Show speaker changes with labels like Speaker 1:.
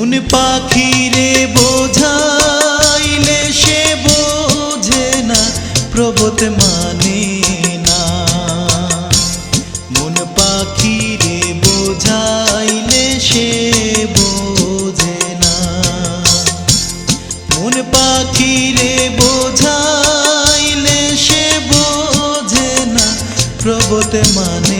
Speaker 1: মন পাখিরে বোঝাইলে সে বোঝে না, প্রবোধ মানে না। মন পাখিরে বোঝাইলে সে বোঝে না, মন পাখিরে বোঝাইলে সে বোঝে না, প্রবোধ মানে